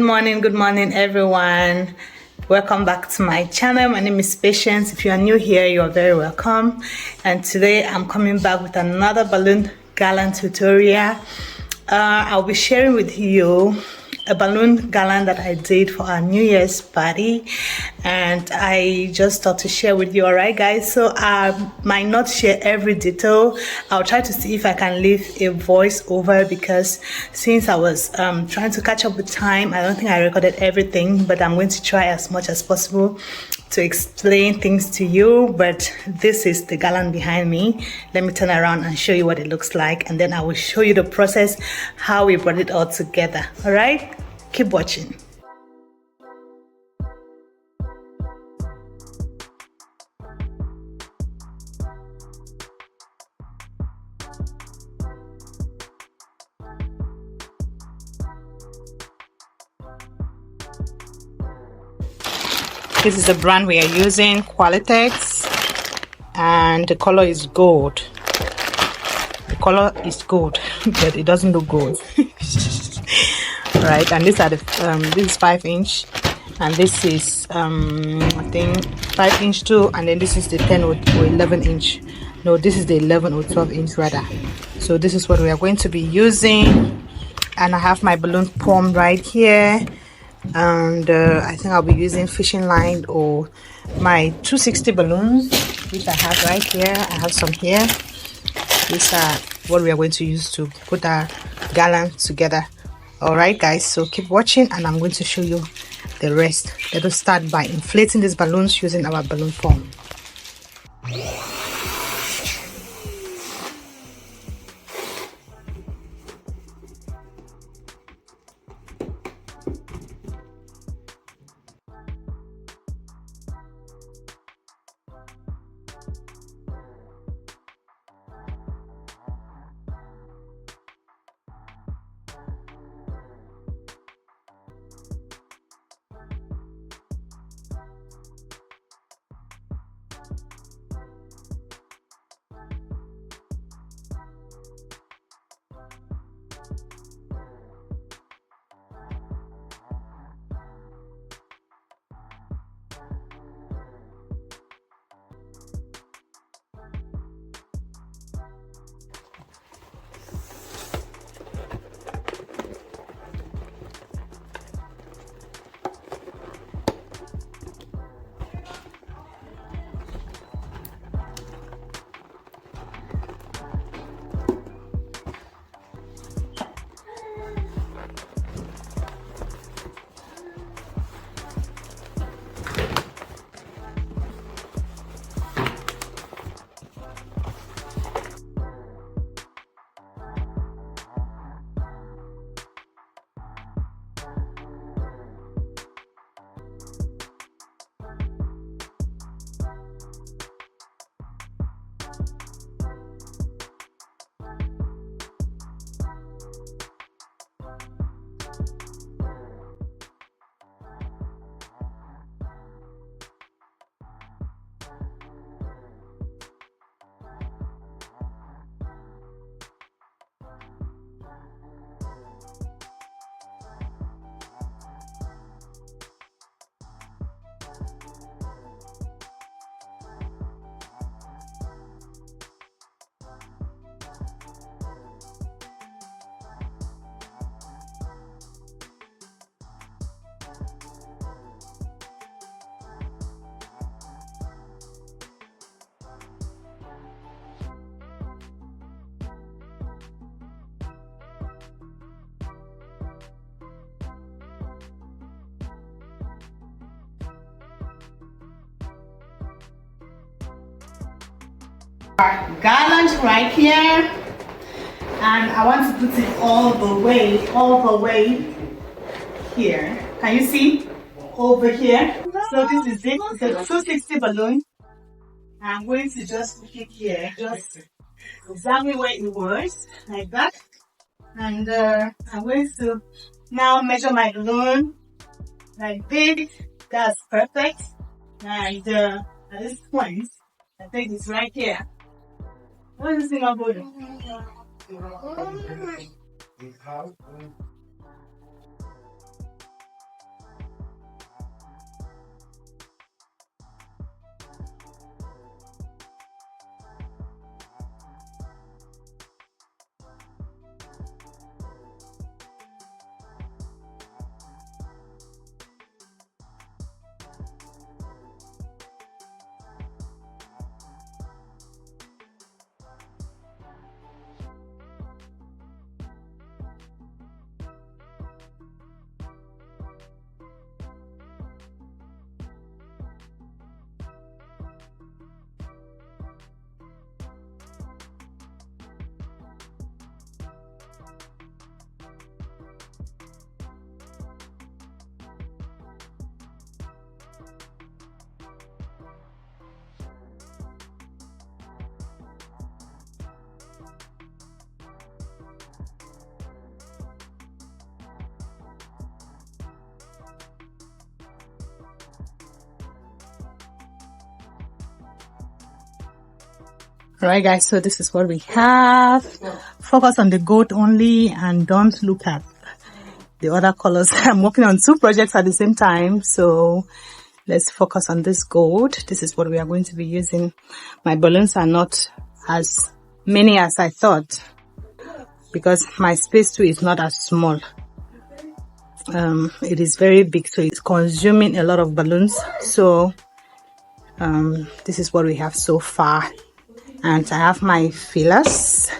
Good morning, everyone. Welcome back to my channel. My name is Patience. If you are new here, you are very welcome. And today I'm coming back with another balloon garland tutorial. I'll be sharing with you a balloon garland that I did for our New Year's party, and I just thought to share with you. All right, guys, so I might not share every detail. I'll try to see if I can leave a voice over, because since I was trying to catch up with time, I don't think I recorded everything, but I'm going to try as much as possible to explain things to you. But this is the garland behind me. Let me turn around and show you what it looks like, and then I will show you the process, how we brought it all together. All right, keep watching. This is the brand we are using, Qualitex, and the color is gold. The color is gold, but it doesn't look gold. Right, and these are the this is 5-inch, and this is I think 5-inch too, and then this is the 10 or 11-inch. No, this is the 11 or 12-inch rather. So this is what we are going to be using, and I have my balloon pump right here. And I think I'll be using fishing line or my 260 balloons, which I have right here. I have some here. These are what we are going to use to put our garland together. All right, guys, so keep watching, and I'm going to show you the rest. Let us start by inflating these balloons using our balloon pump. Our garland right here, and I want to put it all the way here. Can you see? Over here. So this is it. It's a 260 balloon. I'm going to just put it here, just exactly where it was, like that. And I'm going to now measure my balloon like this. That's perfect. And at this point, I think it's right here. What is in my body? Alright guys, so this is what we have. Focus on the gold only and don't look at the other colors. I'm working on 2 projects at the same time, so let's focus on this gold. This is what we are going to be using. My balloons are not as many as I thought because my space too is not as small. It is very big, so it's consuming a lot of balloons. So this is what we have so far. And I have my fillers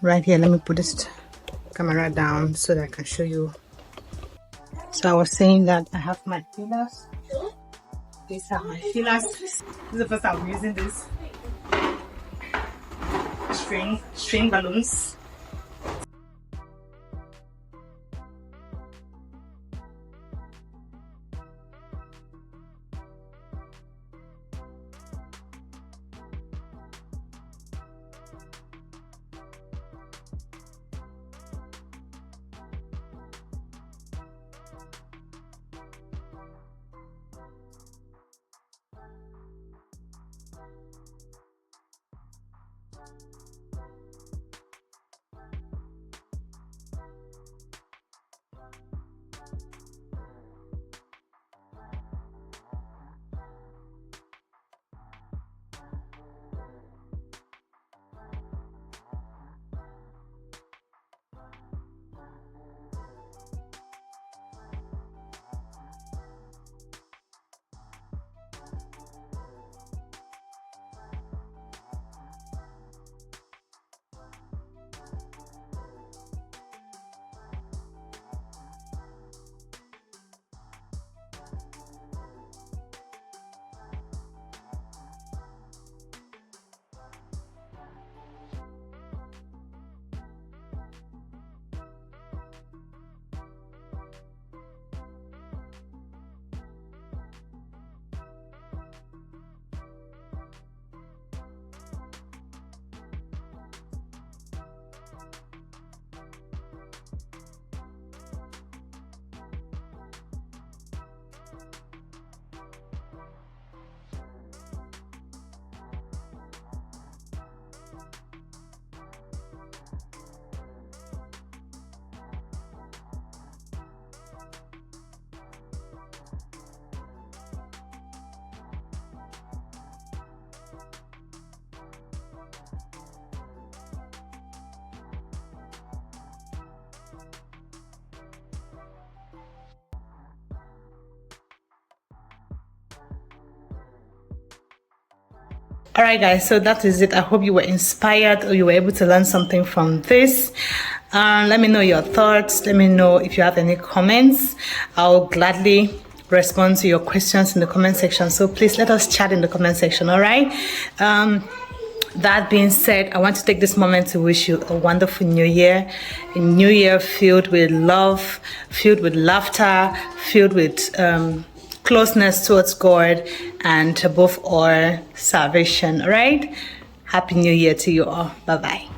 right here. Let me put this camera down so that I can show you. So I was saying that I have my fillers. These are my fillers. This is the first time I'm using this string balloons. Alright guys, so that is it. I hope you were inspired or you were able to learn something from this. Let me know your thoughts. Let me know if you have any comments. I'll gladly respond to your questions in the comment section. So please let us chat in the comment section, alright? That being said, I want to take this moment to wish you a wonderful new year. A new year filled with love, filled with laughter, filled with closeness towards God, and above all, salvation. All right? Happy New Year to you all. Bye-bye.